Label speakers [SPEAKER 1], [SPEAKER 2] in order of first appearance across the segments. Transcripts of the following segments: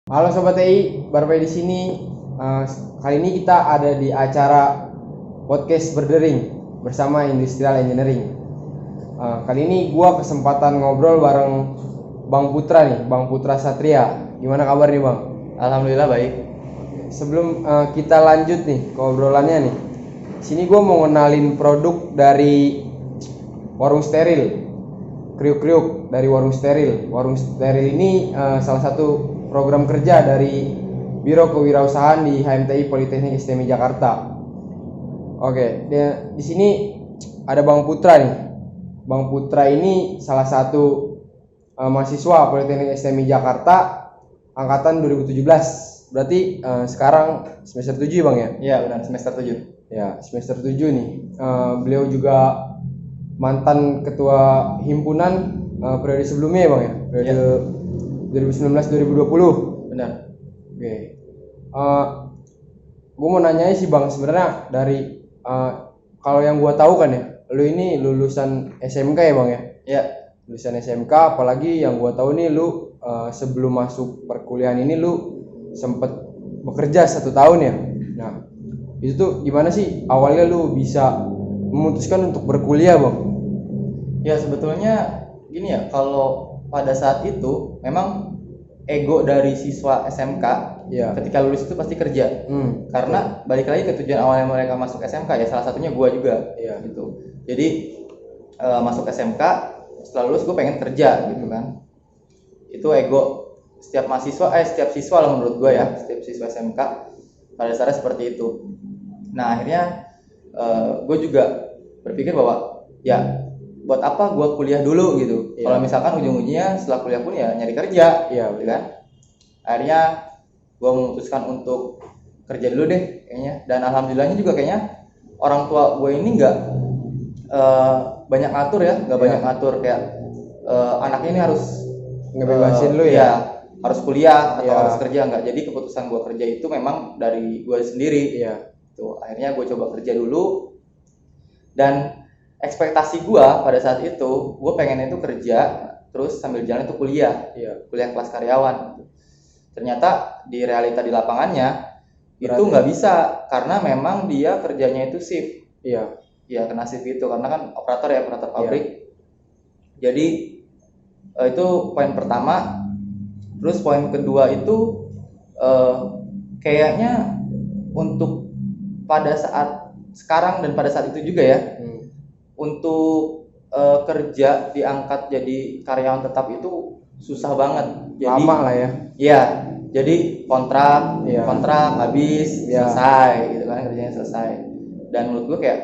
[SPEAKER 1] Halo Sobat TI, Barpai di sini. Kali ini kita ada di acara podcast berdering bersama Industrial Engineering. Kali ini gua kesempatan ngobrol bareng Bang Putra nih, Bang Putra Satria. Gimana kabar nih Bang?
[SPEAKER 2] Alhamdulillah baik.
[SPEAKER 1] Sebelum kita lanjut nih ke obrolannya nih, sini gua mau ngenalin produk dari Warung Steril. Kriuk-kriuk dari Warung Steril. Warung Steril ini salah satu program kerja dari Biro Kewirausahaan di HMTI Politeknik STMI Jakarta. Oke, di sini ada Bang Putra nih. Bang Putra ini salah satu mahasiswa Politeknik STMI Jakarta angkatan 2017. Berarti sekarang semester 7 Bang ya?
[SPEAKER 2] Iya benar, semester 7.
[SPEAKER 1] Ya, semester 7 nih. Beliau juga mantan ketua himpunan periode sebelumnya ya Bang ya? Periode 2019-2020.
[SPEAKER 2] Benar.
[SPEAKER 1] Oke. Gue mau nanya sih Bang, sebenarnya dari kalau yang gue tahu kan ya, lu ini lulusan SMK ya Bang ya?
[SPEAKER 2] Iya.
[SPEAKER 1] Lulusan SMK, apalagi yang gue tahu nih lu sebelum masuk perkuliahan ini lu sempet bekerja 1 tahun ya. Nah, itu tuh gimana sih awalnya lu bisa memutuskan untuk berkuliah Bang?
[SPEAKER 2] Ya sebetulnya gini ya, kalau pada saat itu memang ego dari siswa SMK
[SPEAKER 1] Ya.
[SPEAKER 2] ketika lulus itu pasti kerja. Karena balik lagi ke tujuan awalnya mereka masuk SMK ya, salah satunya gua juga.
[SPEAKER 1] Iya.
[SPEAKER 2] Gitu. Jadi masuk SMK, setelah lulus gue pengen kerja gitu kan. Itu ego setiap mahasiswa, setiap siswa lah menurut gue ya, setiap siswa SMK pada dasarnya seperti itu. Nah akhirnya gue juga berpikir bahwa ya buat apa gue kuliah dulu gitu.
[SPEAKER 1] Iya.
[SPEAKER 2] Kalau misalkan ujung-ujungnya setelah kuliah pun ya nyari kerja,
[SPEAKER 1] Iya,
[SPEAKER 2] gitu kan. Akhirnya gue memutuskan untuk kerja dulu deh kayaknya. Dan alhamdulillahnya juga kayaknya orang tua gue ini nggak banyak ngatur ya, nggak banyak ngatur kayak anaknya ini harus
[SPEAKER 1] Ngebebasin lu ya?
[SPEAKER 2] harus kuliah atau
[SPEAKER 1] Iya.
[SPEAKER 2] harus kerja, nggak. Jadi keputusan gue kerja itu memang dari gue sendiri.
[SPEAKER 1] Iya.
[SPEAKER 2] Tuh akhirnya gue coba kerja dulu, dan ekspektasi gue pada saat itu gue pengen itu kerja terus sambil jalan itu kuliah,
[SPEAKER 1] Iya.
[SPEAKER 2] kuliah kelas karyawan. Ternyata di realita di lapangannya itu
[SPEAKER 1] Berarti-
[SPEAKER 2] nggak bisa, karena memang dia kerjanya itu shift.
[SPEAKER 1] Iya.
[SPEAKER 2] Ya kena shift itu karena kan operator pabrik. Jadi itu poin pertama. Terus poin kedua itu kayaknya untuk pada saat sekarang dan pada saat itu juga ya, untuk kerja diangkat jadi karyawan tetap itu susah banget. Jadi
[SPEAKER 1] Lama lah ya.
[SPEAKER 2] iya, jadi kontrak
[SPEAKER 1] Iya.
[SPEAKER 2] habis,
[SPEAKER 1] Iya.
[SPEAKER 2] selesai gitu kan, kerjanya selesai. Dan menurut gue kayak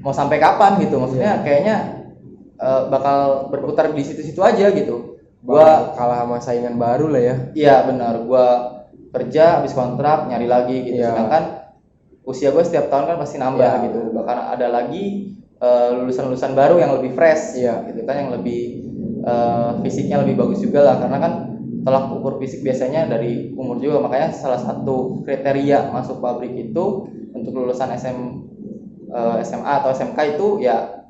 [SPEAKER 2] mau sampai kapan gitu, maksudnya kayaknya bakal berputar di situ-situ aja gitu.
[SPEAKER 1] Gua kalah sama saingan baru lah ya.
[SPEAKER 2] Iya benar, gua kerja habis kontrak nyari lagi gitu.
[SPEAKER 1] Iya.
[SPEAKER 2] Sedangkan usia gue setiap tahun kan pasti nambah
[SPEAKER 1] Iya.
[SPEAKER 2] gitu. Bahkan ada lagi lulusan-lulusan baru yang lebih fresh,
[SPEAKER 1] Iya.
[SPEAKER 2] gitu kan, yang lebih fisiknya lebih bagus juga lah, karena kan tolak ukur fisik biasanya dari umur juga. Makanya salah satu kriteria masuk pabrik itu untuk lulusan SMA atau SMK itu ya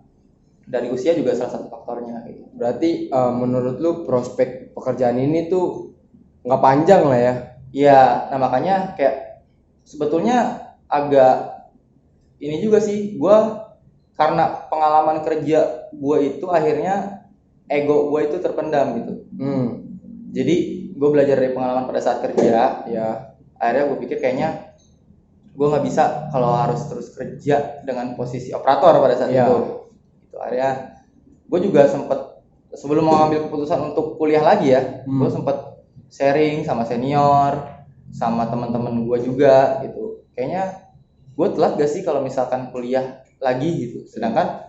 [SPEAKER 2] dari usia juga salah satu faktornya gitu.
[SPEAKER 1] Berarti menurut lu prospek pekerjaan ini tuh nggak panjang lah ya?
[SPEAKER 2] Iya, nah makanya kayak sebetulnya agak ini juga sih, gue karena pengalaman kerja gue itu akhirnya ego gue itu terpendam gitu. Jadi gue belajar dari pengalaman pada saat kerja.
[SPEAKER 1] Ya.
[SPEAKER 2] Akhirnya gue pikir kayaknya gue nggak bisa kalau harus terus kerja dengan posisi operator pada saat
[SPEAKER 1] Iya.
[SPEAKER 2] itu. Gitu. Akhirnya gue juga sempet sebelum mau ngambil keputusan untuk kuliah lagi ya, gue sempet sharing sama senior, sama teman-teman gue juga gitu. Kayaknya gue telat gak sih kalau misalkan kuliah lagi gitu. Sedangkan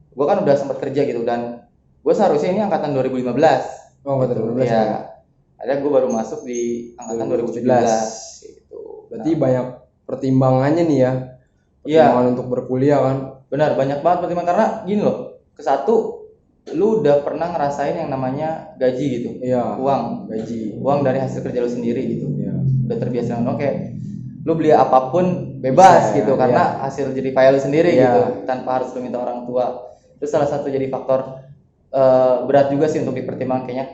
[SPEAKER 2] gue kan udah sempet kerja gitu, dan gue seharusnya ini angkatan 2015.
[SPEAKER 1] Oh, angkatan 2015
[SPEAKER 2] ya.
[SPEAKER 1] ya.
[SPEAKER 2] Akhirnya gue baru masuk di angkatan 2017 gitu.
[SPEAKER 1] Berarti banyak pertimbangannya nih ya.
[SPEAKER 2] Iya.
[SPEAKER 1] Pertimbangan untuk berkuliah kan.
[SPEAKER 2] Benar, banyak banget pertimbangan, karena gini loh. Kesatu, lu udah pernah ngerasain yang namanya gaji gitu.
[SPEAKER 1] Iya.
[SPEAKER 2] Uang dari hasil kerja lu sendiri gitu.
[SPEAKER 1] Iya.
[SPEAKER 2] Udah terbiasa dengan oke, lu beli apapun bebas
[SPEAKER 1] Bisa,
[SPEAKER 2] gitu,
[SPEAKER 1] iya.
[SPEAKER 2] karena hasil jadi file lu sendiri
[SPEAKER 1] Iya.
[SPEAKER 2] gitu, tanpa harus lu minta orang tua. Itu salah satu jadi faktor berat juga sih untuk dipertimbangkan kayaknya.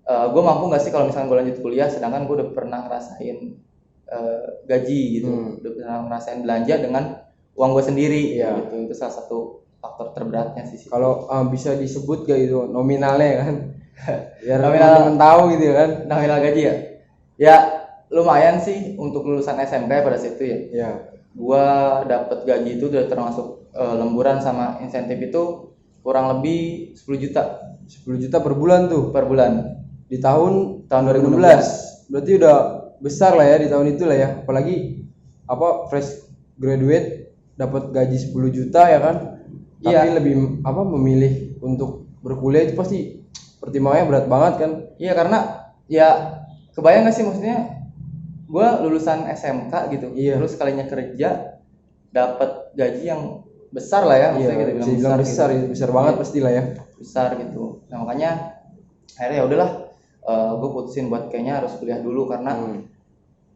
[SPEAKER 2] gue mampu nggak sih kalau misalkan gue lanjut kuliah, sedangkan gue udah pernah ngerasain gaji gitu, udah pernah ngerasain belanja dengan uang gue sendiri.
[SPEAKER 1] Iya.
[SPEAKER 2] Gitu. Itu salah satu faktor terberatnya sih.
[SPEAKER 1] Kalau bisa disebut gak itu nominalnya kan? Biar
[SPEAKER 2] Nominal.
[SPEAKER 1] teman-teman tahu gitu kan.
[SPEAKER 2] Nominal gaji ya? Ya lumayan sih untuk lulusan SMK pada situ ya.
[SPEAKER 1] Iya.
[SPEAKER 2] Gua dapet gaji itu udah termasuk lemburan sama insentif itu kurang lebih 10 juta
[SPEAKER 1] 10 juta per bulan tuh.
[SPEAKER 2] per bulan
[SPEAKER 1] Di tahun
[SPEAKER 2] tahun
[SPEAKER 1] 2016. Berarti udah besar lah ya di tahun itu lah ya. Apalagi apa fresh graduate dapat gaji 10 juta ya kan?
[SPEAKER 2] Iya.
[SPEAKER 1] Tapi lebih memilih untuk berkuliah itu pasti pertimbangannya berat banget kan?
[SPEAKER 2] Iya, karena ya kebayang gak sih maksudnya gua lulusan SMK gitu,
[SPEAKER 1] Iya.
[SPEAKER 2] terus kalinya kerja dapat gaji yang besar lah ya, maksudnya
[SPEAKER 1] Iya,
[SPEAKER 2] gitu,
[SPEAKER 1] bisa dibilang besar,
[SPEAKER 2] gitu.
[SPEAKER 1] besar banget pastilah ya.
[SPEAKER 2] Besar gitu. Nah makanya akhirnya ya udahlah, gue putusin buat kayaknya harus kuliah dulu karena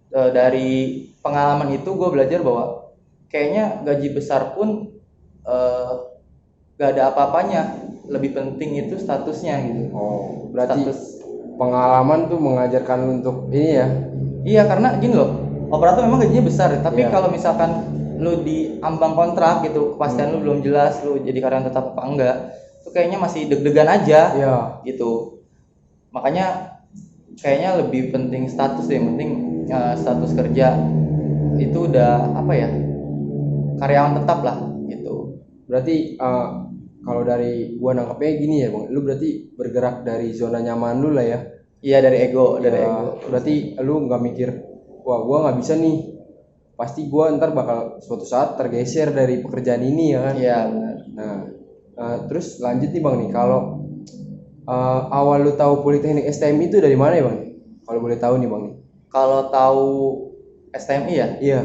[SPEAKER 2] dari pengalaman itu gue belajar bahwa kayaknya gaji besar pun gak ada apa-apanya, lebih penting itu statusnya gitu.
[SPEAKER 1] Oh, berarti
[SPEAKER 2] Status.
[SPEAKER 1] pengalaman tuh mengajarkan lu untuk ini ya.
[SPEAKER 2] Iya, karena gini loh, operator memang gajinya besar, tapi
[SPEAKER 1] Iya.
[SPEAKER 2] kalau misalkan lu di ambang kontrak gitu, kepastian lu belum jelas, lu jadi karyawan tetap apa enggak, itu kayaknya masih deg-degan aja.
[SPEAKER 1] Iya.
[SPEAKER 2] Gitu. Makanya kayaknya lebih penting status deh, yang penting status kerja itu udah apa ya, karyawan tetap lah gitu.
[SPEAKER 1] Berarti kalau dari gua nangkepnya gini ya, Bang. Lu berarti bergerak dari zona nyaman lu lah ya.
[SPEAKER 2] Iya, dari ego, dari
[SPEAKER 1] Ya,
[SPEAKER 2] ego.
[SPEAKER 1] berarti lu nggak mikir, wah gua nggak bisa nih. Pasti gua ntar bakal suatu saat tergeser dari pekerjaan ini ya kan.
[SPEAKER 2] Iya, benar.
[SPEAKER 1] Nah, terus lanjut nih Bang nih, kalau awal lu tahu Politeknik STM itu dari mana ya Bang? Kalau boleh tahu nih Bang nih.
[SPEAKER 2] Kalau tahu STMI ya,
[SPEAKER 1] Iya,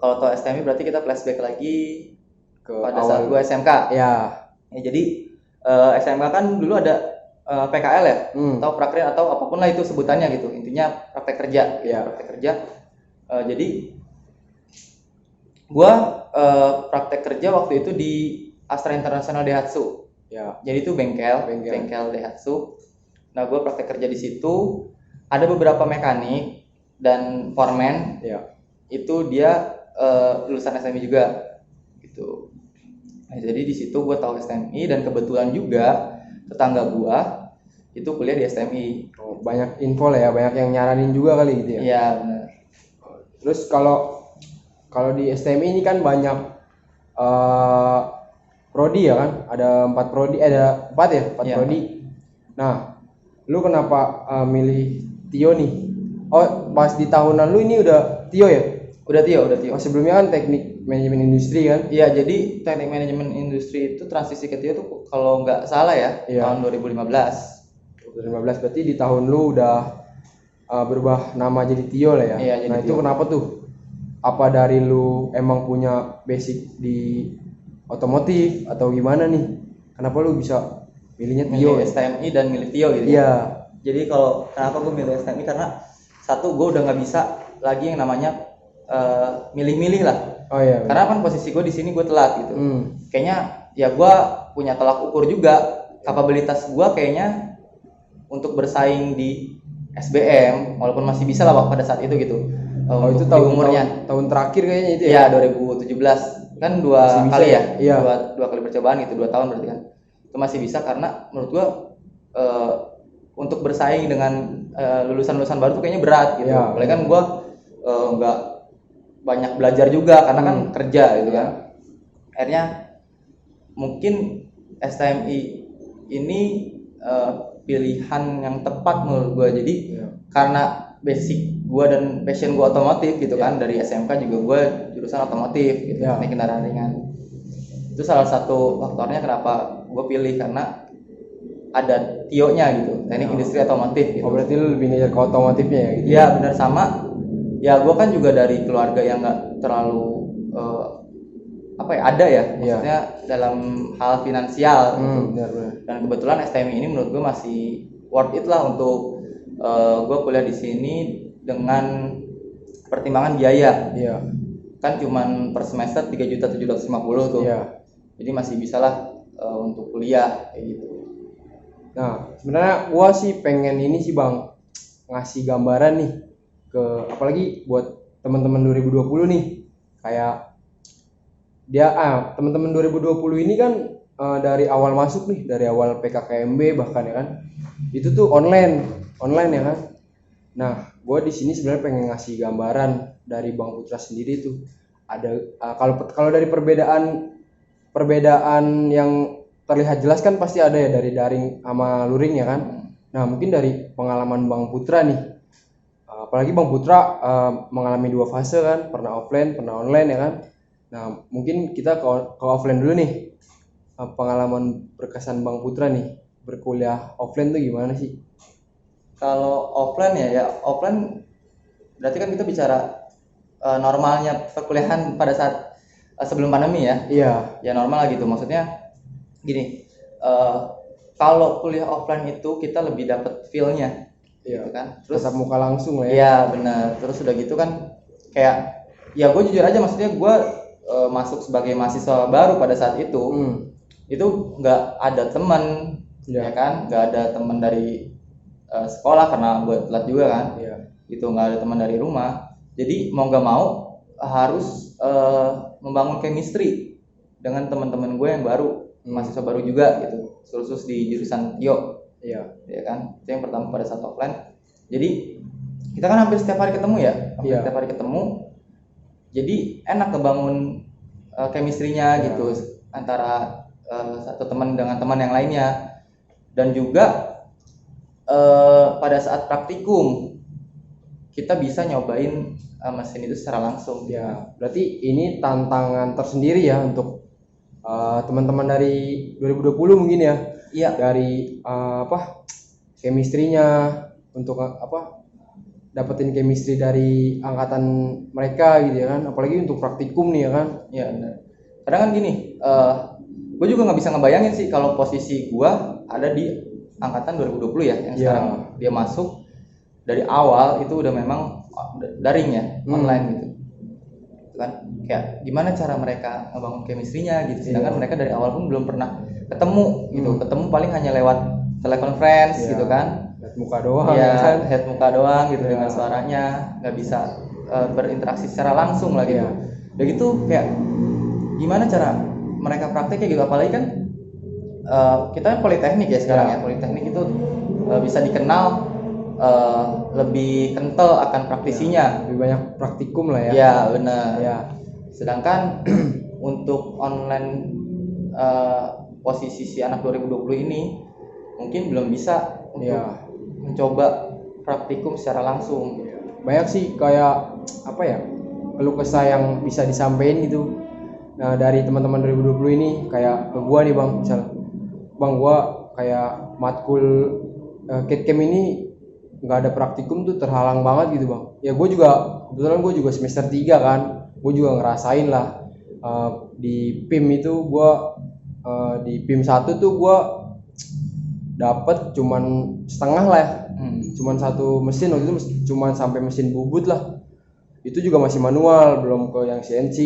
[SPEAKER 2] kalau tahu STMI berarti kita flashback lagi
[SPEAKER 1] ke
[SPEAKER 2] pada
[SPEAKER 1] awal.
[SPEAKER 2] saat gua SMK.
[SPEAKER 1] Ya.
[SPEAKER 2] Ya, jadi SMK kan dulu ada PKL ya, atau prakrya atau apapun lah itu sebutannya gitu. Intinya praktek kerja, gitu,
[SPEAKER 1] Iya.
[SPEAKER 2] praktek kerja. Jadi gua praktek kerja waktu itu di Astra International Daihatsu.
[SPEAKER 1] Ya.
[SPEAKER 2] Jadi itu bengkel Daihatsu. Nah, gua praktek kerja di situ. Ada beberapa mekanik dan foreman.
[SPEAKER 1] Ya.
[SPEAKER 2] Itu dia lulusan STMI juga gitu. Nah, jadi di situ gue tahu STMI dan kebetulan juga tetangga gue itu kuliah di STMI.
[SPEAKER 1] Oh, banyak info lah ya, banyak yang nyaranin juga kali gitu ya.
[SPEAKER 2] Iya, benar.
[SPEAKER 1] Terus kalau di STMI ini kan banyak prodi ya kan? Ada 4 prodi, ada 4 ya, 4
[SPEAKER 2] Iya.
[SPEAKER 1] prodi. Nah, lu kenapa milih Tio nih? Oh, pas di tahunan lu ini udah Tio ya?
[SPEAKER 2] Udah Tio.
[SPEAKER 1] Oh, sebelumnya kan teknik manajemen industri kan?
[SPEAKER 2] Iya, jadi teknik manajemen industri itu transisi ke Tio tuh kalau nggak salah ya,
[SPEAKER 1] Iya.
[SPEAKER 2] tahun 2015.
[SPEAKER 1] 2015 berarti di tahun lu udah berubah nama jadi Tio lah ya?
[SPEAKER 2] Iya, jadi
[SPEAKER 1] Nah, itu
[SPEAKER 2] Tio.
[SPEAKER 1] kenapa tuh? Apa dari lu emang punya basic di otomotif atau gimana nih? Kenapa lu bisa milihnya Tio?
[SPEAKER 2] Milih STMI dan milih Tio gitu.
[SPEAKER 1] Iya.
[SPEAKER 2] Jadi kalau kenapa gue milih STMI karena satu, gue udah nggak bisa lagi yang namanya milih-milih lah.
[SPEAKER 1] Oh iya.
[SPEAKER 2] Karena kan posisi gue di sini gue telat gitu. Kayaknya ya gue punya tolak ukur juga, kapabilitas gue kayaknya untuk bersaing di SBM walaupun masih bisa lah pada saat itu gitu.
[SPEAKER 1] Oh, itu
[SPEAKER 2] Untuk di
[SPEAKER 1] tahun
[SPEAKER 2] umurnya.
[SPEAKER 1] tahun terakhir kayaknya itu ya?
[SPEAKER 2] Ya 2017 kan
[SPEAKER 1] Masih
[SPEAKER 2] dua
[SPEAKER 1] bisa
[SPEAKER 2] kali
[SPEAKER 1] ya?
[SPEAKER 2] ya,
[SPEAKER 1] Iya.
[SPEAKER 2] dua kali percobaan gitu, 2 tahun berarti kan. Itu masih bisa karena menurut gue untuk bersaing dengan lulusan-lulusan baru tuh kayaknya berat gitu.
[SPEAKER 1] Iya.
[SPEAKER 2] Apalagi kan gue nggak banyak belajar juga karena kan kerja gitu kan. Akhirnya mungkin STMI ini pilihan yang tepat menurut gue. Jadi karena basic gue dan passion gue otomotif gitu kan, dari SMK juga gue jurusan otomotif gitu, teknik kendaraan ringan. Itu salah satu faktornya kenapa gue pilih, karena ada Tio-nya gitu, teknik industri otomotif gitu.
[SPEAKER 1] Oh, berarti lu lebih ngejar ke otomotifnya ya gitu?
[SPEAKER 2] Iya benar, sama ya gue kan juga dari keluarga yang nggak terlalu apa ya, ada ya maksudnya dalam hal finansial gitu.
[SPEAKER 1] Benar.
[SPEAKER 2] Dan kebetulan STMI ini menurut gue masih worth it lah untuk gue kuliah di sini dengan pertimbangan biaya.
[SPEAKER 1] Iya.
[SPEAKER 2] Kan cuman per semester 3.750.000 tuh.
[SPEAKER 1] Iya.
[SPEAKER 2] Jadi masih bisa lah untuk kuliah kayak gitu.
[SPEAKER 1] Nah, sebenarnya gua sih pengen ini sih Bang, ngasih gambaran nih ke apalagi buat teman-teman 2020 nih. Kayak teman-teman 2020 ini kan dari awal masuk nih, dari awal PKKMB bahkan ya kan. Itu tuh online ya kan. Nah, gua di sini sebenarnya pengen ngasih gambaran dari Bang Putra sendiri tuh. Ada kalau dari perbedaan yang terlihat jelas kan pasti ada ya dari daring sama luring ya kan. Nah mungkin dari pengalaman Bang Putra nih, apalagi Bang Putra mengalami dua fase kan, pernah offline pernah online ya kan. Nah mungkin kita ke offline dulu nih. Pengalaman berkesan Bang Putra nih berkuliah offline tuh gimana sih?
[SPEAKER 2] Kalau offline ya offline berarti kan kita bicara normalnya perkuliahan pada saat sebelum pandemi ya.
[SPEAKER 1] Iya.
[SPEAKER 2] Ya normal lah gitu, maksudnya gini, kalau kuliah offline itu kita lebih dapat feel-nya
[SPEAKER 1] Iya.
[SPEAKER 2] gitu kan. Terus
[SPEAKER 1] Tatap muka langsung lah ya.
[SPEAKER 2] iya benar, terus udah gitu kan kayak ya gue jujur aja, maksudnya gue masuk sebagai mahasiswa baru pada saat itu. Itu nggak ada teman
[SPEAKER 1] Iya.
[SPEAKER 2] ya kan, nggak ada teman dari sekolah karena gue telat juga kan.
[SPEAKER 1] Iya.
[SPEAKER 2] Gitu, nggak ada teman dari rumah, jadi mau nggak mau harus membangun chemistry dengan teman-teman gue yang baru, mahasiswa baru juga gitu, khusus di jurusan TIO.
[SPEAKER 1] Iya.
[SPEAKER 2] Ya kan, itu yang pertama pada saat offline. Jadi kita kan hampir setiap hari ketemu ya, hampir
[SPEAKER 1] Iya.
[SPEAKER 2] setiap hari ketemu, jadi enak kebangun chemistry-nya gitu antara satu teman dengan teman yang lainnya. Dan juga pada saat praktikum kita bisa nyobain mesin itu secara langsung.
[SPEAKER 1] Ya, berarti ini tantangan tersendiri ya untuk teman-teman dari 2020 mungkin ya.
[SPEAKER 2] Iya.
[SPEAKER 1] Dari chemistry-nya untuk dapetin chemistry dari angkatan mereka gitu ya kan. Apalagi untuk praktikum nih ya kan.
[SPEAKER 2] Iya benar. Kadang kan gini, gue juga nggak bisa ngebayangin sih kalau posisi gue ada di angkatan 2020 ya, yang sekarang dia masuk dari awal itu udah memang daring ya, online gitu kan. Kayak gimana cara mereka ngebangun chemistry-nya gitu, sedangkan mereka dari awal pun belum pernah ketemu gitu. Ketemu paling hanya lewat telekonferensi gitu kan,
[SPEAKER 1] Lihat muka doang
[SPEAKER 2] ya
[SPEAKER 1] kan.
[SPEAKER 2] head muka doang gitu dengan suaranya, nggak bisa berinteraksi secara langsung lah gitu. Udah gitu kayak gimana cara mereka prakteknya gitu, apalagi kan kita kan politeknik ya sekarang ya. Politeknik itu bisa dikenal lebih kental akan praktisinya,
[SPEAKER 1] lebih banyak praktikum lah ya.
[SPEAKER 2] ya benar
[SPEAKER 1] Ya.
[SPEAKER 2] Sedangkan untuk online posisi si anak 2020 ini mungkin belum bisa untuk mencoba praktikum secara langsung.
[SPEAKER 1] Banyak sih kayak keluh kesah yang bisa disampaikan gitu. Nah dari teman-teman 2020 ini kayak ke gua nih Bang, misal Bang gua kayak matkul CAD/CAM ini nggak ada praktikum tuh, terhalang banget gitu Bang. Ya gue juga kebetulan gue juga semester 3 kan, gue juga ngerasain lah di PIM itu gue di PIM 1 tuh gue dapat cuman setengah lah ya. Cuman satu mesin waktu itu, cuman sampai mesin bubut lah, itu juga masih manual, belum ke yang CNC,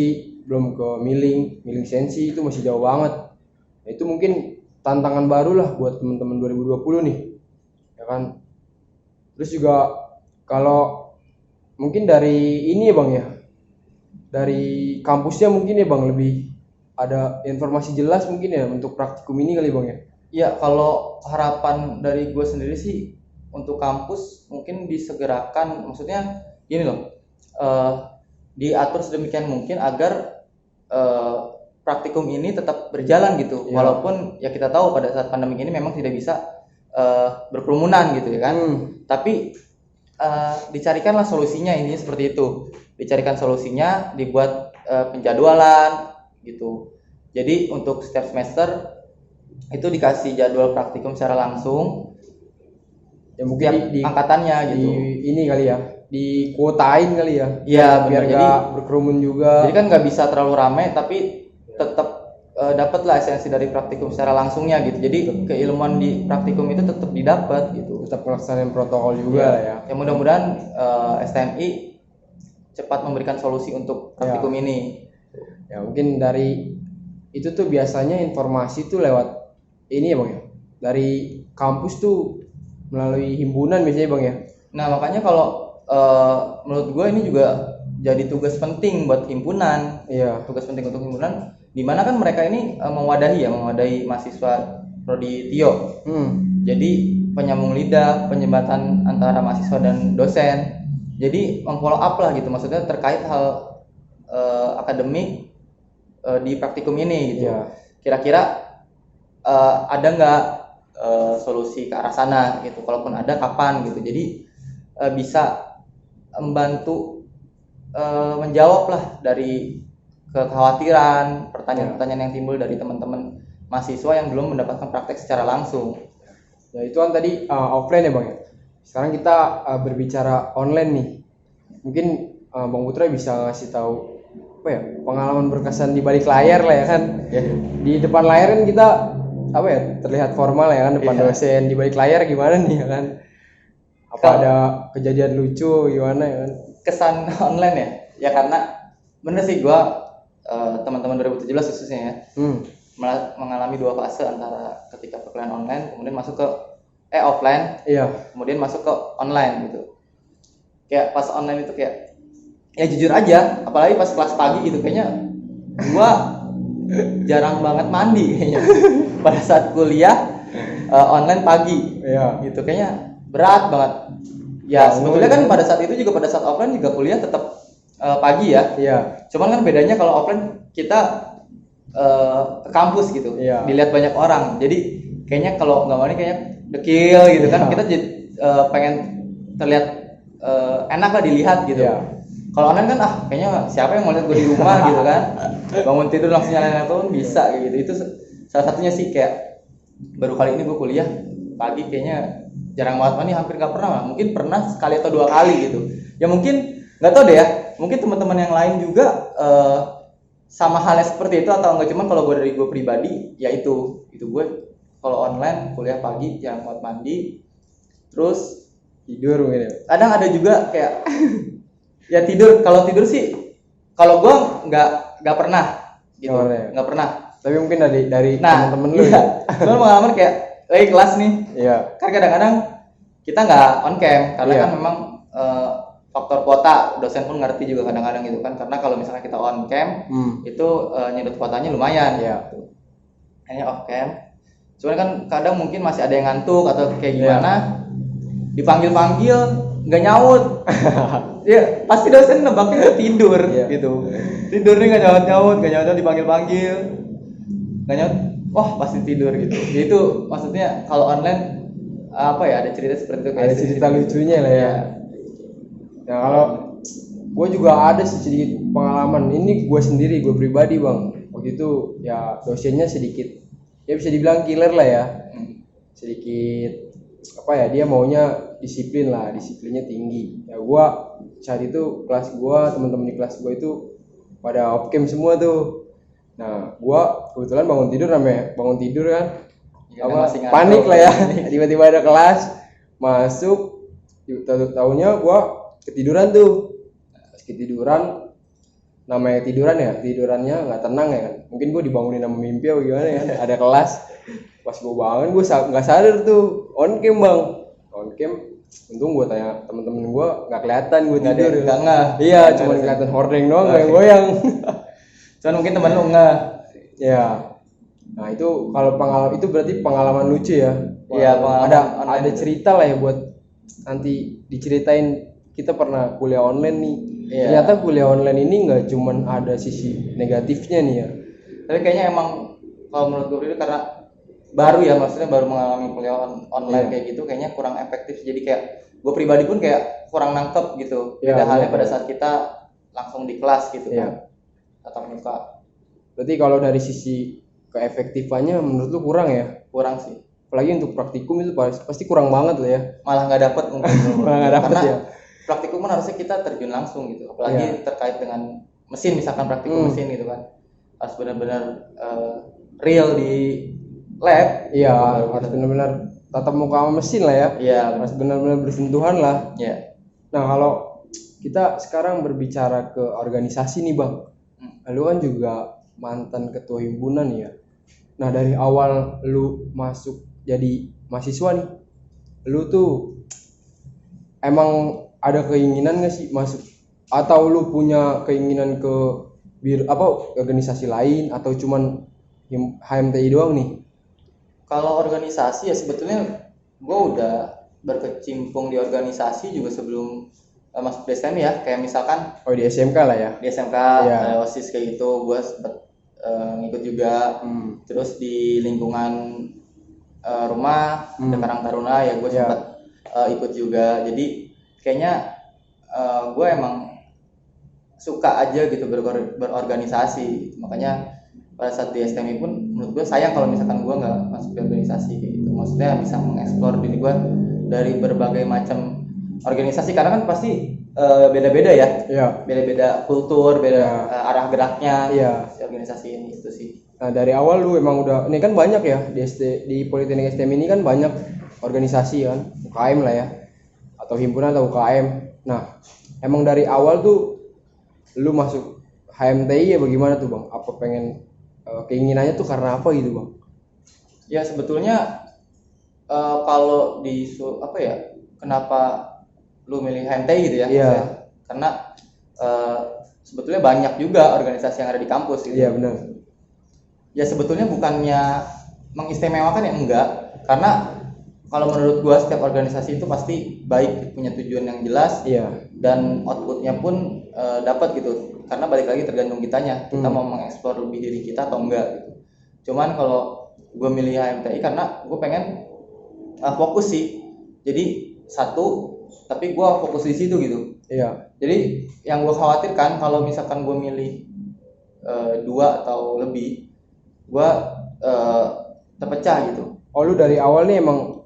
[SPEAKER 1] belum ke milling CNC, itu masih jauh banget. Nah, itu mungkin tantangan baru lah buat teman-teman 2020 nih ya kan. Terus juga kalau mungkin dari ini ya Bang ya, dari kampusnya mungkin ya Bang lebih ada informasi jelas mungkin ya untuk praktikum ini kali Bang ya.
[SPEAKER 2] Ya kalau harapan dari gue sendiri sih untuk kampus mungkin disegerakan, maksudnya gini loh, diatur sedemikian mungkin agar praktikum ini tetap berjalan gitu. Walaupun ya kita tahu pada saat pandemi ini memang tidak bisa berkerumunan gitu ya kan. Tapi dicarikanlah solusinya, ini seperti itu. Dicarikan solusinya, dibuat penjadwalan gitu. Jadi untuk setiap semester itu dikasih jadwal praktikum secara langsung.
[SPEAKER 1] Ya mungkin
[SPEAKER 2] di angkatannya gitu.
[SPEAKER 1] Ini kali ya, dikuotain kali ya.
[SPEAKER 2] Iya
[SPEAKER 1] biar nggak berkerumun juga.
[SPEAKER 2] Jadi kan nggak bisa terlalu ramai tapi tetap dapatlah esensi dari praktikum secara langsungnya gitu. Jadi keilmuan di praktikum itu tetap didapat gitu.
[SPEAKER 1] Tetap melaksanakan protokol juga ya.
[SPEAKER 2] Ya mudah-mudahan STMI cepat memberikan solusi untuk praktikum ini.
[SPEAKER 1] Ya mungkin dari itu tuh biasanya informasi tuh lewat ini ya Bang ya. Dari kampus tuh melalui himpunan biasanya Bang ya.
[SPEAKER 2] Nah makanya kalau menurut gue ini juga jadi tugas penting buat himpunan.
[SPEAKER 1] Iya.
[SPEAKER 2] Tugas penting untuk himpunan, dimana kan mereka ini mewadahi mahasiswa prodi Tio. Jadi penyambung lidah, penyembatan antara mahasiswa dan dosen. Jadi memfollow up lah gitu, maksudnya terkait hal akademik di praktikum ini gitu.
[SPEAKER 1] Iya.
[SPEAKER 2] Kira-kira ada nggak solusi ke arah sana gitu? Kalaupun ada, kapan gitu? Jadi bisa membantu menjawab lah dari kekhawatiran, pertanyaan-pertanyaan yang timbul dari teman-teman mahasiswa yang belum mendapatkan praktek secara langsung.
[SPEAKER 1] Ya itu kan tadi offline ya Bang ya. Sekarang kita berbicara online nih. Mungkin Bang Putra bisa ngasih tahu apa ya, pengalaman berkesan di balik layar lah ya kan. Di depan layar kan kita apa ya, terlihat formal ya kan, depan dosen. Di balik layar gimana nih ya kan? Apa ada kejadian lucu gimana ya kan?
[SPEAKER 2] Kesan online ya? Ya karena bener sih gua teman-teman 2017 khususnya ya. Mengalami dua fase, antara ketika perkuliahan online kemudian masuk ke offline, kemudian masuk ke online gitu. Kayak pas online itu kayak ya jujur aja, apalagi pas kelas pagi gitu, kayaknya gua jarang banget mandi kayaknya pada saat kuliah online pagi gitu, kayaknya berat banget ya. Sebetulnya kan pada saat itu juga, pada saat offline juga kuliah tetap pagi ya. Cuman kan bedanya kalau offline kita ke kampus gitu, dilihat banyak orang, jadi kayaknya kalau nggak mandi kayaknya dekil gitu kan. Kita jadi pengen terlihat enak lah dilihat gitu. Kalau online kan kayaknya siapa yang mau lihat gue di rumah gitu kan, bangun tidur langsung nyalain laptop bisa gitu. Itu salah satunya sih, kayak baru kali ini gue kuliah pagi kayaknya jarang banget mandi, hampir nggak pernah lah. Mungkin pernah sekali atau dua kali gitu ya, mungkin nggak tahu deh ya, mungkin teman-teman yang lain juga sama halnya seperti itu atau enggak. Cuman kalau gue dari gue pribadi ya itu gue kalau online kuliah pagi jarang banget mandi, terus
[SPEAKER 1] tidur mungkin.
[SPEAKER 2] Kadang ada juga kayak ya tidur. Kalau tidur sih kalau gue nggak pernah gitu, nggak pernah.
[SPEAKER 1] Tapi mungkin dari teman-teman lu
[SPEAKER 2] gue pengalaman kayak lagi kelas nih, kan kadang-kadang kita nggak on cam karena kan memang faktor kuota, dosen pun ngerti juga kadang-kadang gitu kan, karena kalau misalnya kita on cam itu nyedot kuotanya lumayan gitu. Hanya off cam, cuman kan kadang mungkin masih ada yang ngantuk atau kayak gimana, dipanggil-panggil nggak nyaut. Ya pasti dosen nebaknya tidur gitu, tidurnya nggak nyaut dipanggil-panggil nggak nyaut, wah pasti tidur gitu. Itu maksudnya kalau online apa ya, ada cerita seperti itu, kayak
[SPEAKER 1] ada cerita lucunya lah ya. Nah kalau gue juga ada sedikit pengalaman, ini gue sendiri, gue pribadi Bang. Waktu itu ya dosennya sedikit ya bisa dibilang killer lah ya, sedikit apa ya, dia maunya disiplin lah, disiplinnya tinggi ya. Gue saat itu kelas gue, teman-teman di kelas gue itu pada off cam semua tuh. Nah gue kebetulan bangun tidur kan, panik lah ya. Tiba-tiba ada kelas masuk, tahunya gue ketiduran tuh. Ketiduran, namanya tidurannya nggak tenang ya kan, mungkin gue dibangunin sama mimpi atau gimana ya. Ada kelas, pas gue bangun gue nggak sadar tuh on cam Bang, on cam. Untung gue tanya temen-temen gue, nggak kelihatan gue tidur. Iya, cuma kelihatan hordeng doang kayak goyang.
[SPEAKER 2] Cuman mungkin temen lu nggak.
[SPEAKER 1] Ya, nah itu kalau pengalaman itu berarti pengalaman lucu ya.
[SPEAKER 2] Iya,
[SPEAKER 1] ada cerita lah ya buat nanti diceritain. Kita pernah kuliah online nih. Ternyata kuliah online ini nggak cuman ada sisi negatifnya nih ya.
[SPEAKER 2] Tapi kayaknya emang kalau menurut gue itu karena baru ya, maksudnya baru mengalami kuliah online kayak gitu, kayaknya kurang efektif. Jadi kayak gue pribadi pun kayak kurang nangkep gitu. Beda halnya pada saat kita langsung di kelas gitu kan, tatap muka. Berarti kalau dari sisi keefektifannya menurut lu kurang ya? Kurang sih. Apalagi untuk praktikum itu pasti kurang banget lah ya. Malah nggak dapet mungkin. Malah nggak dapet ya. Praktikum kan harusnya kita terjun langsung gitu, apalagi terkait dengan mesin, misalkan praktikum mesin gitu kan, harus benar-benar real di lab. Iya, harus benar-benar tatap muka sama mesin lah ya. Iya, harus benar-benar bersentuhan lah. Iya. Nah kalau kita sekarang berbicara ke organisasi nih Bang, lu kan juga mantan ketua himpunan ya. Nah dari awal lu jadi
[SPEAKER 1] mahasiswa nih, lu tuh emang ada keinginan gak sih masuk, atau lu punya keinginan ke organisasi lain, atau cuman HMTI doang nih?
[SPEAKER 2] Kalau organisasi ya sebetulnya gue udah berkecimpung di organisasi juga sebelum masuk di STM ya. Kayak misalkan
[SPEAKER 1] Oh, di SMK lah ya.
[SPEAKER 2] di SMK
[SPEAKER 1] Iya.
[SPEAKER 2] OSIS kayak gitu gue sempet ngikut juga. Terus di lingkungan rumah ada Karang Taruna ya gue
[SPEAKER 1] Iya.
[SPEAKER 2] sempet ikut juga. Jadi kayaknya gue emang suka aja gitu berorganisasi. Makanya pada saat di STMI pun menurut gue sayang kalau misalkan gue nggak masuk di organisasi kayak gitu. Maksudnya bisa mengeksplor diri gue dari berbagai macam organisasi, karena kan pasti beda-beda ya.
[SPEAKER 1] Iya.
[SPEAKER 2] Beda-beda kultur, beda arah geraknya.
[SPEAKER 1] Iya.
[SPEAKER 2] Si organisasi ini itu sih.
[SPEAKER 1] Nah, dari awal lu emang udah, ini kan banyak ya di Politeknik STM ini kan banyak organisasi kan, UKM lah ya, atau himpunan atau UKM. Nah, emang dari awal tuh lu masuk HMTI ya bagaimana tuh Bang? Apa pengen keinginannya tuh karena apa gitu Bang?
[SPEAKER 2] Ya sebetulnya kalau apa ya, kenapa lu milih HMTI gitu ya?
[SPEAKER 1] Iya.
[SPEAKER 2] Karena sebetulnya banyak juga organisasi yang ada di kampus gitu.
[SPEAKER 1] Iya benar.
[SPEAKER 2] Ya sebetulnya bukannya mengistimewakan ya, enggak, karena kalau menurut gua setiap organisasi itu pasti baik, punya tujuan yang jelas.
[SPEAKER 1] Iya.
[SPEAKER 2] Dan outputnya pun dapat gitu, karena balik lagi tergantung kitanya, kita mau mengeksplor lebih diri kita atau enggak gitu. Cuman kalau gue milih HMTI karena gue pengen fokus sih, jadi satu tapi gue fokus di situ gitu.
[SPEAKER 1] Iya.
[SPEAKER 2] Jadi yang gue khawatirkan kalau misalkan gue milih dua atau lebih, gue terpecah gitu.
[SPEAKER 1] Oh, lu dari awal nih emang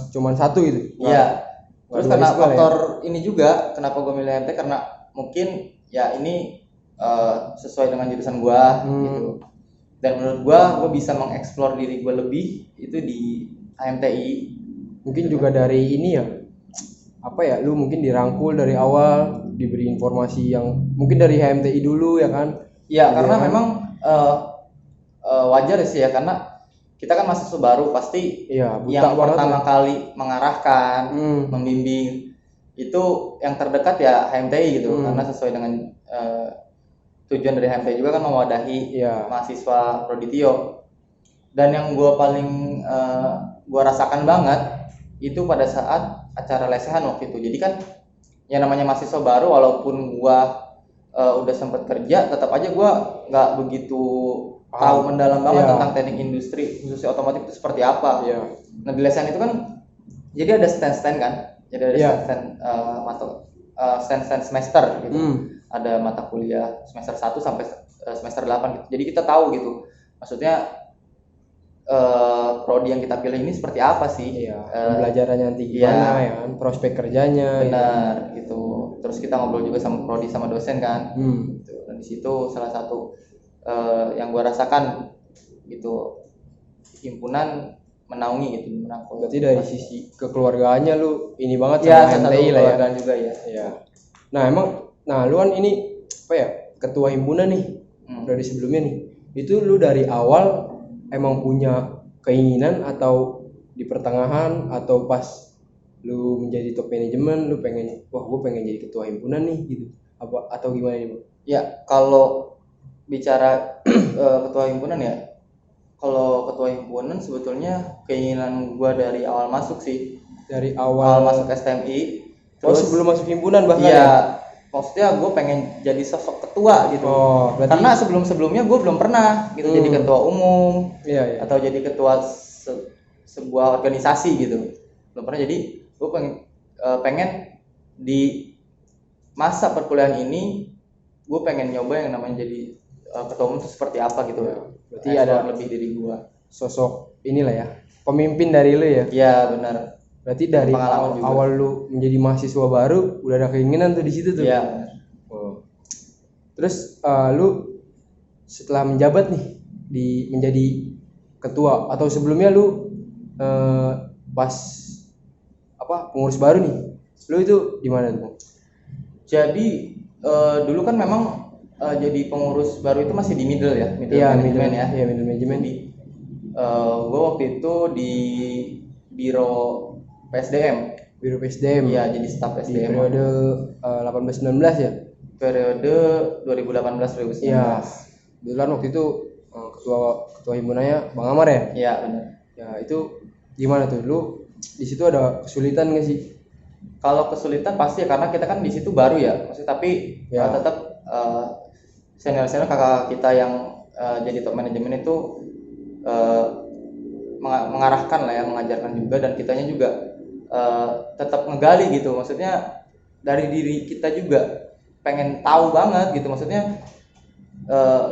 [SPEAKER 1] cuman satu gitu?
[SPEAKER 2] Iya. Terus
[SPEAKER 1] Nggak
[SPEAKER 2] karena
[SPEAKER 1] dua sekolah
[SPEAKER 2] faktor ini juga kenapa gue milih HMTI, karena mungkin ya ini sesuai dengan jurusan gue gitu. Dan menurut gue bisa mengeksplor diri gue lebih itu di HMTI.
[SPEAKER 1] Mungkin juga dari ini ya, apa ya, lu mungkin dirangkul dari awal, diberi informasi yang mungkin dari HMTI dulu ya kan?
[SPEAKER 2] Iya, karena
[SPEAKER 1] kan?
[SPEAKER 2] memang wajar sih ya, karena kita kan mahasiswa baru, pasti
[SPEAKER 1] Iya, buta
[SPEAKER 2] yang
[SPEAKER 1] banget
[SPEAKER 2] pertama
[SPEAKER 1] ya.
[SPEAKER 2] kali mengarahkan, membimbing itu yang terdekat ya HMTI gitu. Karena sesuai dengan tujuan dari HMTI juga kan mewadahi mahasiswa Proditio. Dan yang gue paling gue rasakan banget itu pada saat acara lesehan waktu itu. Jadi kan yang namanya mahasiswa baru, walaupun gue udah sempat kerja, tetap aja gue nggak begitu tahu mendalam banget tentang teknik industri khususnya otomotif itu seperti apa. Nah di lesehan itu kan jadi ada stand kan, jadi ada stand semester gitu. Ada mata kuliah semester 1 sampai semester 8 gitu. Jadi kita tahu gitu, maksudnya prodi yang kita pilih ini seperti apa sih,
[SPEAKER 1] pembelajarannya nanti gimana ya kan, prospek kerjanya.
[SPEAKER 2] Benar gitu. Terus kita ngobrol juga sama prodi sama dosen kan. Gitu. Dan di situ salah satu yang gua rasakan gitu, himpunan menaungi gitu, menangkul.
[SPEAKER 1] Berarti dari sisi kekeluargaannya lu ini banget
[SPEAKER 2] ya,
[SPEAKER 1] sama HMTI lah ya.
[SPEAKER 2] juga ya.
[SPEAKER 1] Iya. Nah lu kan ini apa ya, ketua himpunan nih dari sebelumnya nih. Itu lu dari awal emang punya keinginan atau di pertengahan atau pas lu menjadi top manajemen lu pengen, wah gue pengen jadi ketua himpunan nih gitu, apa atau gimana nih Bang?
[SPEAKER 2] Ya kalau bicara ketua himpunan ya, kalau ketua himpunan sebetulnya keinginan gua dari awal masuk sih,
[SPEAKER 1] dari awal
[SPEAKER 2] masuk STMI.
[SPEAKER 1] Terus sebelum masuk himpunan bahkan
[SPEAKER 2] iya, maksudnya gue pengen jadi sosok ketua gitu. Karena sebelumnya gue belum pernah gitu jadi ketua umum atau jadi ketua sebuah organisasi gitu, belum pernah. Jadi gue pengen di masa perkuliahan ini gue pengen nyoba yang namanya jadi ketua umum itu seperti apa gitu.
[SPEAKER 1] Berarti ada
[SPEAKER 2] lebih dari gue
[SPEAKER 1] sosok inilah ya, pemimpin dari lu ya.
[SPEAKER 2] Iya benar.
[SPEAKER 1] Berarti dari awal lu menjadi mahasiswa baru udah ada keinginan tuh di situ tuh.
[SPEAKER 2] Iya.
[SPEAKER 1] Terus lu setelah menjabat nih menjadi ketua, atau sebelumnya lu pas pengurus baru nih, lu itu gimana tuh?
[SPEAKER 2] Jadi dulu kan memang jadi pengurus baru itu masih di middle
[SPEAKER 1] manajemen ya. Iya, middle management.
[SPEAKER 2] Jadi gue waktu itu Biro PSDM.
[SPEAKER 1] Biro PSDM.
[SPEAKER 2] Iya, jadi staf
[SPEAKER 1] Di
[SPEAKER 2] PSDM.
[SPEAKER 1] periode 18-19 ya.
[SPEAKER 2] Periode 2018-2019.
[SPEAKER 1] Iya. Kebetulan waktu itu ketua himpunannya Bang Amar ya.
[SPEAKER 2] Iya, benar.
[SPEAKER 1] Ya itu gimana tuh? Lu di situ ada kesulitan nggak sih?
[SPEAKER 2] Kalau kesulitan pasti ya, karena kita kan di situ baru ya. Maksudnya tapi
[SPEAKER 1] Ya.
[SPEAKER 2] tetap senior-senior kakak kita yang jadi top manajemen itu mengarahkan lah ya, mengajarkan juga, dan kitanya juga tetap ngegali gitu. Maksudnya dari diri kita juga pengen tahu banget gitu. Maksudnya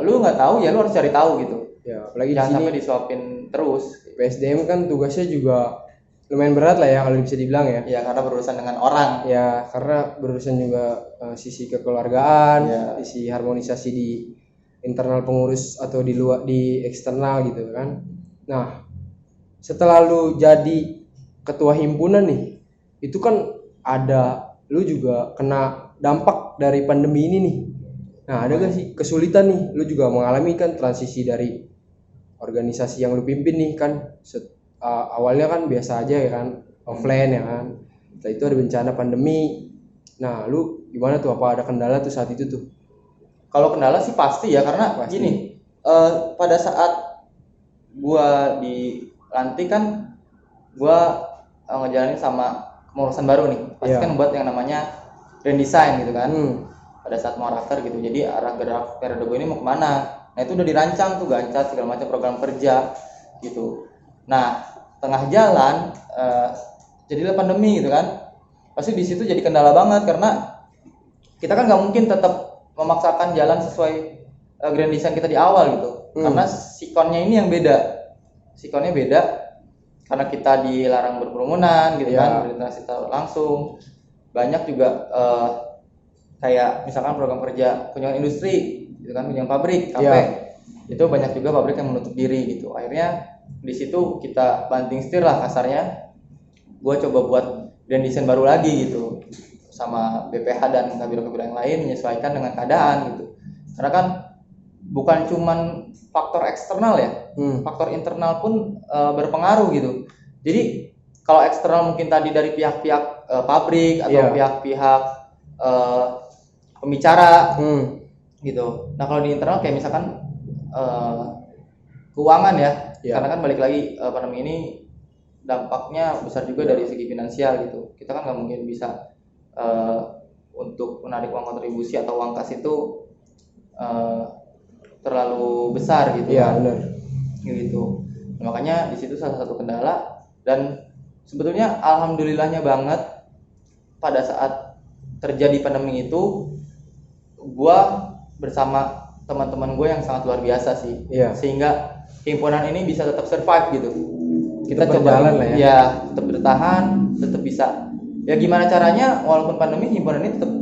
[SPEAKER 2] lu nggak tahu ya lu harus cari tahu gitu.
[SPEAKER 1] Ya, apalagi di
[SPEAKER 2] Jangan
[SPEAKER 1] sini
[SPEAKER 2] sampai disuapin terus.
[SPEAKER 1] PSDM kan tugasnya juga lumayan berat lah ya kalau bisa dibilang ya.
[SPEAKER 2] Ya karena berurusan dengan orang.
[SPEAKER 1] Ya, karena berurusan juga sisi kekeluargaan,
[SPEAKER 2] Ya.
[SPEAKER 1] sisi harmonisasi di internal pengurus atau di luar, di eksternal gitu kan. Nah, setelah lu jadi ketua himpunan nih, itu kan ada lu juga kena dampak dari pandemi ini nih. Nah, ada gak sih kesulitan nih? Lu juga mengalami kan transisi dari organisasi yang lu pimpin nih kan. Awalnya kan biasa aja ya kan, offline ya kan. Setelah itu ada bencana pandemi. Nah, lu gimana tuh? Apa ada kendala tuh saat itu tuh?
[SPEAKER 2] Kalau kendala sih pasti ya, karena
[SPEAKER 1] Pasti.
[SPEAKER 2] gini, pada saat gua dilantik kan gua ngejalanin sama pengurusan baru nih. Pasti
[SPEAKER 1] Iya.
[SPEAKER 2] kan buat yang namanya grand design gitu kan.
[SPEAKER 1] Hmm.
[SPEAKER 2] Pada saat mau raker gitu. Jadi arah gerak periode gue ini mau kemana? Nah itu udah dirancang tuh, gancas segala macam program kerja gitu. Nah tengah jalan jadilah pandemi gitu kan. Pasti di situ jadi kendala banget, karena kita kan nggak mungkin tetap memaksakan jalan sesuai grand design kita di awal gitu. Karena sikonnya ini yang beda. Sikonnya beda karena kita dilarang berkerumunan gitu kan, berinteraksi langsung. Banyak juga kayak misalkan program kerja kunjungan industri gitu kan, kunjungan pabrik, kafe. Itu banyak juga pabrik yang menutup diri gitu. Akhirnya di situ kita banting setir lah kasarnya. Gue coba buat grand design baru lagi gitu sama BPH dan kabiro-kabiro yang lain, menyesuaikan dengan keadaan gitu. Karena kan bukan cuman faktor eksternal ya, faktor internal pun berpengaruh gitu. Jadi kalau eksternal mungkin tadi dari pihak-pihak pabrik atau pihak-pihak pembicara gitu. Nah kalau di internal kayak misalkan keuangan ya, karena kan balik lagi pandemi ini dampaknya besar juga dari segi finansial gitu. Kita kan nggak mungkin bisa untuk menarik uang kontribusi atau uang kas itu terlalu besar gitu.
[SPEAKER 1] Iya benar.
[SPEAKER 2] Gitu. Nah, makanya di situ salah satu kendala, dan sebetulnya alhamdulillahnya banget pada saat terjadi pandemi itu gua bersama teman-teman gue yang sangat luar biasa sih.
[SPEAKER 1] Iya.
[SPEAKER 2] Sehingga himpunan ini bisa tetap survive gitu. Kita
[SPEAKER 1] Tetap
[SPEAKER 2] coba
[SPEAKER 1] berjalan lah ya.
[SPEAKER 2] tetap bertahan, tetap bisa. Ya gimana caranya walaupun pandemi himpunan ini tetap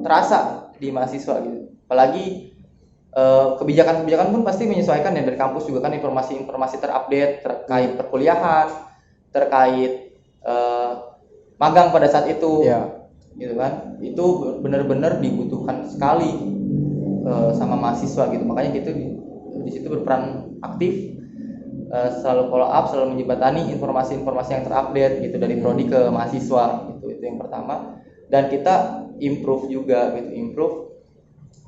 [SPEAKER 2] terasa di mahasiswa gitu. Apalagi kebijakan-kebijakan pun pasti menyesuaikan ya, dari kampus juga kan informasi-informasi terupdate terkait perkuliahan, terkait magang pada saat itu.
[SPEAKER 1] Iya.
[SPEAKER 2] Gitu kan, itu benar-benar dibutuhkan sekali sama mahasiswa gitu. Makanya gitu di situ berperan aktif, selalu follow up, selalu menjembatani informasi-informasi yang terupdate gitu dari prodi ke mahasiswa gitu. Itu yang pertama. Dan kita improve juga gitu, improve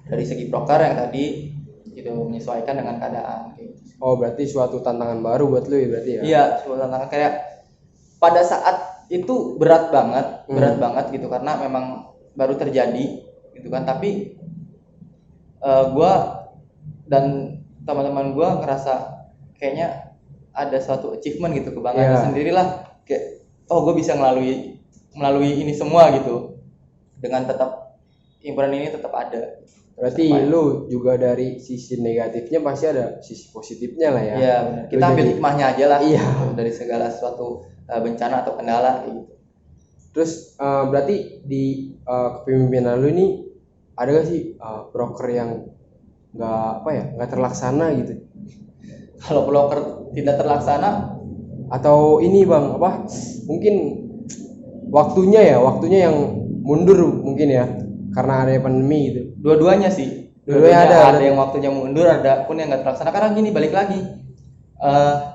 [SPEAKER 2] dari segi proker yang tadi gitu, menyesuaikan dengan keadaan gitu.
[SPEAKER 1] Oh, berarti suatu tantangan baru buat lu ya berarti ya?
[SPEAKER 2] Iya, suatu tantangan, kayak pada saat itu berat banget gitu, karena memang baru terjadi gitu kan. Tapi gue dan teman-teman gue ngerasa kayaknya ada suatu achievement gitu, kebanggaan sendirilah, kayak oh gue bisa melalui ini semua gitu, dengan tetap himpunan ini tetap ada.
[SPEAKER 1] Berarti lu juga dari sisi negatifnya pasti ada sisi positifnya lah ya?
[SPEAKER 2] Iya benar. Kita ambil hikmahnya aja lah.
[SPEAKER 1] Iya.
[SPEAKER 2] Dari segala suatu bencana atau kendala gitu.
[SPEAKER 1] Terus berarti di kepemimpinan lu ini ada gak sih broker yang nggak terlaksana gitu?
[SPEAKER 2] Kalau broker tidak terlaksana,
[SPEAKER 1] atau ini bang mungkin waktunya yang mundur mungkin ya karena ada pandemi gitu?
[SPEAKER 2] dua-duanya sih.
[SPEAKER 1] Dua-duanya ada
[SPEAKER 2] yang waktunya mundur, ada pun yang nggak terlaksana. Karena gini, balik lagi,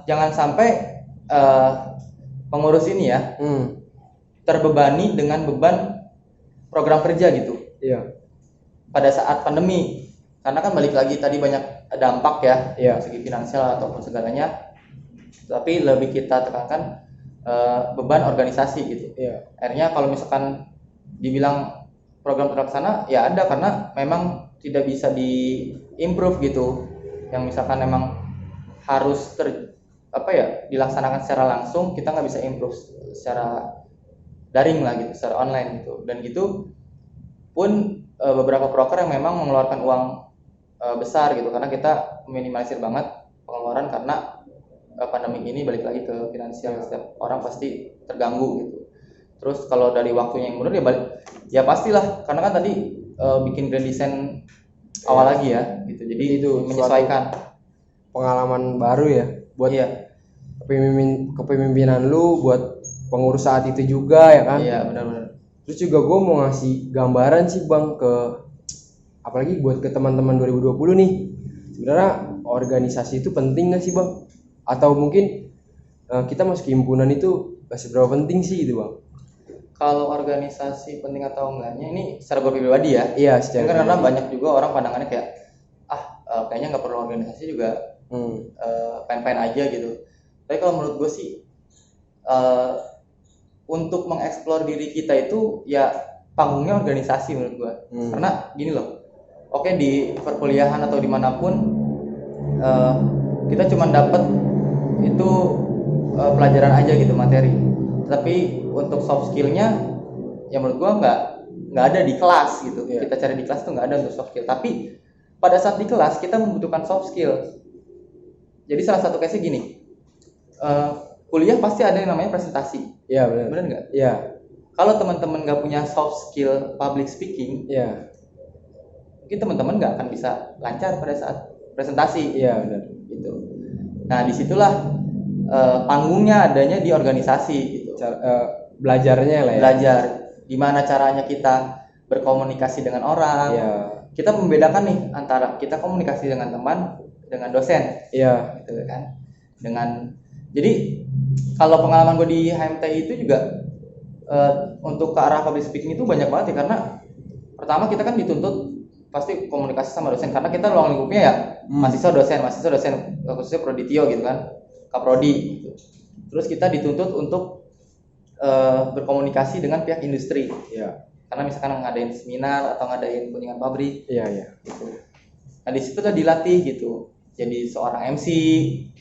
[SPEAKER 2] jangan sampai pengurus ini ya terbebani dengan beban program kerja gitu
[SPEAKER 1] Iya.
[SPEAKER 2] pada saat pandemi, karena kan balik lagi tadi banyak dampak ya
[SPEAKER 1] Iya.
[SPEAKER 2] segi finansial ataupun segalanya, tapi lebih kita tekankan beban organisasi gitu.
[SPEAKER 1] Iya.
[SPEAKER 2] Akhirnya kalau misalkan dibilang program terlaksana ya ada, karena memang tidak bisa di improve gitu, yang misalkan memang harus dilaksanakan secara langsung, kita nggak bisa improve secara daring lah gitu, secara online gitu. Dan gitu pun beberapa proker yang memang mengeluarkan uang besar gitu, karena kita minimalisir banget pengeluaran karena pandemi ini balik lagi ke finansial, setiap orang pasti terganggu gitu. Terus kalau dari waktunya yang mundur ya pastilah, karena kan tadi bikin grand design awal lagi ya gitu, jadi
[SPEAKER 1] itu
[SPEAKER 2] menyesuaikan
[SPEAKER 1] pengalaman baru ya buat kepemimpinan lu, buat pengurus saat itu juga ya kan.
[SPEAKER 2] Iya benar-benar.
[SPEAKER 1] Terus juga gue mau ngasih gambaran sih bang, apalagi buat ke teman-teman 2020 nih, sebenarnya organisasi itu penting nggak sih bang? Atau mungkin kita masuk himpunan itu seberapa penting sih gitu bang?
[SPEAKER 2] Kalau organisasi penting atau enggaknya ini secara pribadi ya.
[SPEAKER 1] Iya, secara
[SPEAKER 2] karena banyak juga orang pandangannya kayak kayaknya nggak perlu organisasi juga, fine-fine aja gitu. Tapi kalau menurut gue sih untuk mengeksplor diri kita itu ya panggungnya organisasi menurut gue. Karena gini loh, oke di perkuliahan atau dimanapun kita cuma dapat itu pelajaran aja gitu, materi. Tapi untuk soft skillnya ya menurut gua nggak ada di kelas gitu. Kita cari di kelas tuh nggak ada untuk soft skill. Tapi pada saat di kelas kita membutuhkan soft skill. Jadi salah satu case-nya gini, kuliah pasti ada yang namanya presentasi.
[SPEAKER 1] Iya benar.
[SPEAKER 2] Benar nggak?
[SPEAKER 1] Iya.
[SPEAKER 2] Kalau teman-teman nggak punya soft skill public speaking, mungkin teman-teman nggak akan bisa lancar pada saat presentasi.
[SPEAKER 1] Iya benar.
[SPEAKER 2] Gitu. Nah disitulah panggungnya adanya di organisasi gitu.
[SPEAKER 1] Belajarnya lah ya.
[SPEAKER 2] Belajar gimana caranya kita berkomunikasi dengan orang. Kita membedakan nih antara kita komunikasi dengan teman dengan dosen. Gitu kan. Jadi kalau pengalaman gue di HMTI itu juga untuk ke arah public speaking itu banyak banget ya, karena pertama kita kan dituntut pasti komunikasi sama dosen, karena kita ruang lingkupnya ya mahasiswa dosen khususnya proditio gitu kan, kaprodi gitu. Terus kita dituntut untuk berkomunikasi dengan pihak industri. Karena misalkan ngadain seminar atau ngadain kunjungan pabrik. Gitu. Nah di situ udah dilatih gitu, jadi seorang MC,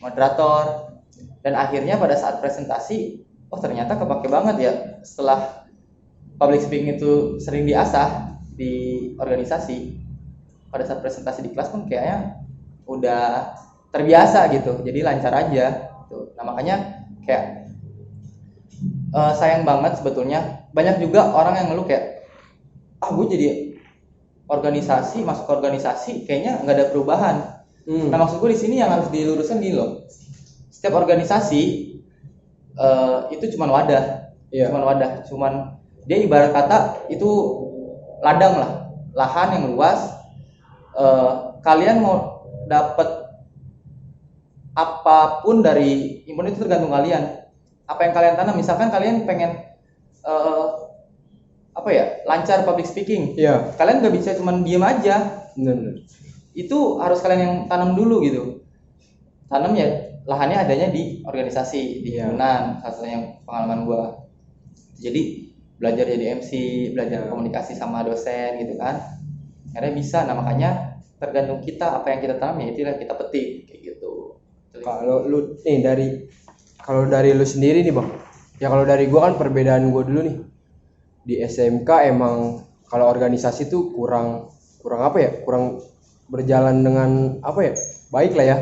[SPEAKER 2] moderator, dan akhirnya pada saat presentasi, ternyata kepake banget ya. Setelah public speaking itu sering diasah di organisasi, pada saat presentasi di kelas pun kayaknya udah terbiasa gitu, jadi lancar aja gitu. Nah makanya kayak sayang banget sebetulnya, banyak juga orang yang ngeluh kayak gue jadi masuk ke organisasi kayaknya nggak ada perubahan. Nah maksud gue di sini yang harus diluruskan gini loh, setiap organisasi itu cuman wadah, cuman dia ibarat kata itu ladang lah, lahan yang luas. Kalian mau dapat apapun dari himpunan itu tergantung kalian. Apa yang kalian tanam, misalkan kalian pengen lancar public speaking, kalian nggak bisa cuman diem aja.
[SPEAKER 1] Benar.
[SPEAKER 2] Itu harus kalian yang tanam dulu gitu. Tanam ya lahannya adanya di organisasi, di himpunan, satunya yang pengalaman gua. Jadi belajar jadi MC, belajar komunikasi sama dosen gitu kan, akhirnya bisa. Nah makanya tergantung kita, apa yang kita tanam ya itulah kita petik kayak gitu.
[SPEAKER 1] Kalau lu nih dari lu sendiri nih bang, ya kalau dari gua kan perbedaan gua dulu nih, di SMK emang kalau organisasi tuh kurang berjalan dengan baik lah ya.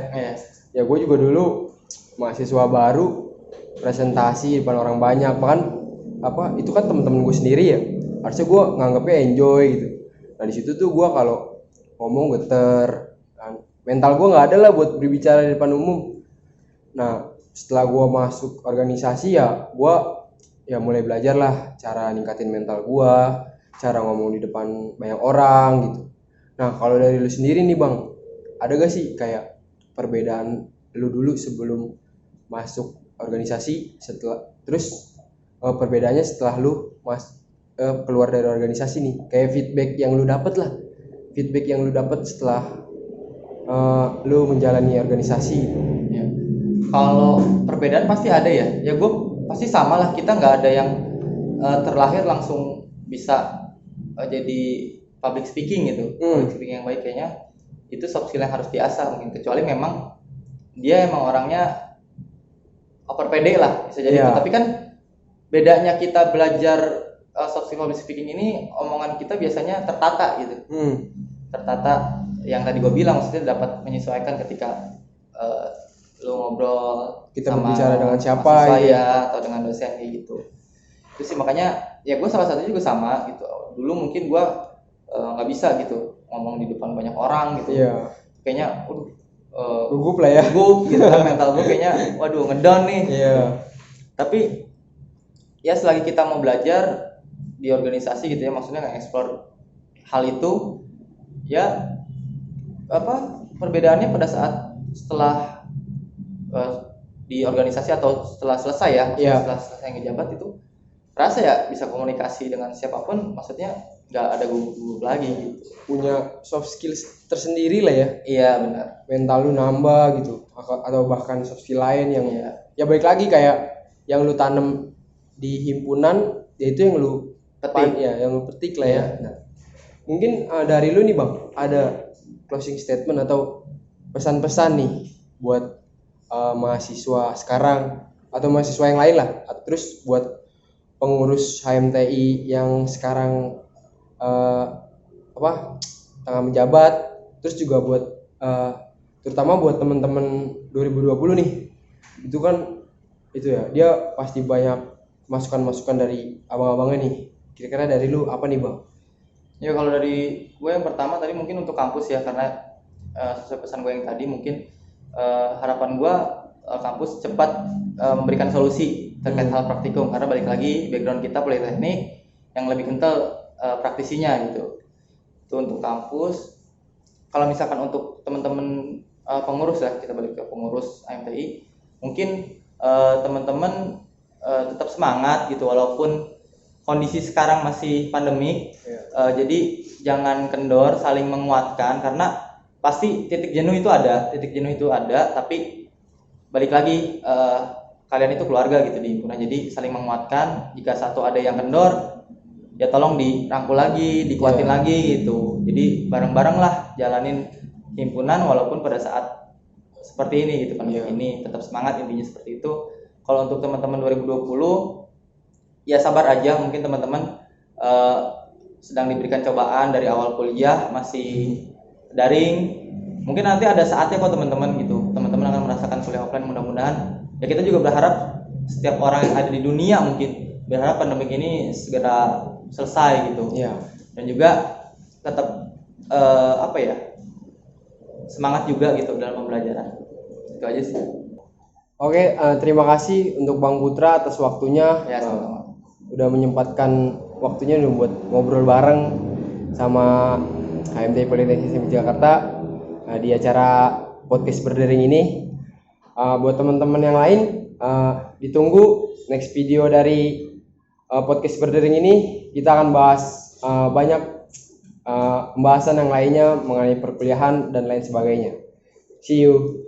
[SPEAKER 1] Ya gue juga dulu mahasiswa baru, presentasi depan orang banyak, bahkan itu kan temen-temen gue sendiri ya, harusnya gue nganggapnya enjoy gitu. Nah di situ tuh gue kalau ngomong geter, mental gue nggak ada lah buat berbicara di depan umum. Nah setelah gue masuk organisasi ya gue mulai belajar lah cara ningkatin mental gue, cara ngomong di depan banyak orang gitu. Nah kalau dari lu sendiri nih bang, ada gak sih kayak perbedaan lu dulu sebelum masuk organisasi Terus perbedaannya setelah lu keluar dari organisasi nih, kayak feedback yang lu dapet lah, feedback yang lu dapet setelah lu menjalani organisasi gitu.
[SPEAKER 2] Ya. Kalau perbedaan pasti ada ya. Ya gue pasti sama lah. Kita nggak ada yang terlahir langsung bisa jadi public speaking gitu. Public speaking yang baik kayaknya itu soft skill yang harus diasah mungkin. Kecuali memang dia emang orangnya over pede lah bisa jadi.
[SPEAKER 1] Iya.
[SPEAKER 2] Gitu. Tapi kan bedanya kita belajar soft skill public speaking ini, omongan kita biasanya tertata gitu. Tertata yang tadi gue bilang, maksudnya dapat menyesuaikan ketika lu ngobrol
[SPEAKER 1] Kita
[SPEAKER 2] sama
[SPEAKER 1] berbicara dengan siapa
[SPEAKER 2] mahasiswa
[SPEAKER 1] gitu.
[SPEAKER 2] ya, atau dengan dosen kayak gitu. Itu sih makanya ya gue salah satunya juga sama gitu. Dulu mungkin gue nggak bisa gitu ngomong di depan banyak orang gitu.
[SPEAKER 1] Iya.
[SPEAKER 2] Kayaknya
[SPEAKER 1] Gugup lah ya.
[SPEAKER 2] gugup gitu kan, mental gue kayaknya waduh ngedown nih.
[SPEAKER 1] Iya.
[SPEAKER 2] Tapi ya selagi kita mau belajar di organisasi gitu ya, maksudnya nge-explore hal itu, ya perbedaannya pada saat setelah di organisasi atau setelah selesai ya,
[SPEAKER 1] Iya.
[SPEAKER 2] setelah selesai ngejabat itu rasa ya bisa komunikasi dengan siapapun, maksudnya nggak ada gugup lagi gitu.
[SPEAKER 1] Punya soft skills tersendiri lah ya.
[SPEAKER 2] Iya benar.
[SPEAKER 1] Mental lu nambah gitu, atau bahkan soft skill lain yang
[SPEAKER 2] Iya.
[SPEAKER 1] ya balik lagi kayak yang lu tanam di himpunan, yaitu yang lu
[SPEAKER 2] Petik.
[SPEAKER 1] ya, yang lu petik lah ya.
[SPEAKER 2] Iya.
[SPEAKER 1] Nah, mungkin dari lu nih Bang, ada closing statement atau pesan-pesan nih buat mahasiswa sekarang atau mahasiswa yang lain lah, terus buat pengurus HMTI yang sekarang tengah menjabat, terus juga buat terutama buat teman-teman 2020 nih, itu kan itu ya, dia pasti banyak masukan-masukan dari abang-abangnya nih. Kira-kira dari lu apa nih Bang?
[SPEAKER 2] Ya kalau dari gue yang pertama tadi mungkin untuk kampus ya, karena sesuai pesan gue yang tadi mungkin harapan gue kampus cepat memberikan solusi terkait hal praktikum, karena balik lagi background kita politeknik yang lebih kental praktisinya gitu. Itu untuk kampus. Kalau misalkan untuk teman-teman pengurus ya, kita balik ke pengurus HMTI, mungkin teman-teman tetap semangat gitu walaupun kondisi sekarang masih pandemik. Jadi jangan kendor, saling menguatkan, karena pasti titik jenuh itu ada, tapi balik lagi kalian itu keluarga gitu di himpunan, jadi saling menguatkan. Jika satu ada yang kendor, ya tolong dirangkul lagi, dikuatin lagi gitu. Jadi bareng-bareng lah jalanin himpunan walaupun pada saat seperti ini gitu kan. Ini tetap semangat, intinya seperti itu. Kalau untuk teman-teman 2020 ya sabar aja, mungkin teman-teman sedang diberikan cobaan dari awal kuliah, masih daring. Mungkin nanti ada saatnya kok teman-teman gitu, teman-teman akan merasakan kuliah offline. Mudah-mudahan ya, kita juga berharap setiap orang yang ada di dunia mungkin berharap pandemi ini segera selesai gitu. Dan juga tetap semangat juga gitu dalam pembelajaran. Itu aja sih.
[SPEAKER 1] Oke, terima kasih untuk Bang Putra atas waktunya.
[SPEAKER 2] Ya, sama-sama.
[SPEAKER 1] Udah menyempatkan waktunya buat ngobrol bareng sama HMTI Politeknik ISIM Jakarta di acara podcast berdering ini. Buat teman-teman yang lain, ditunggu next video dari podcast berdering ini. Kita akan bahas banyak pembahasan yang lainnya mengenai perkuliahan dan lain sebagainya. See you.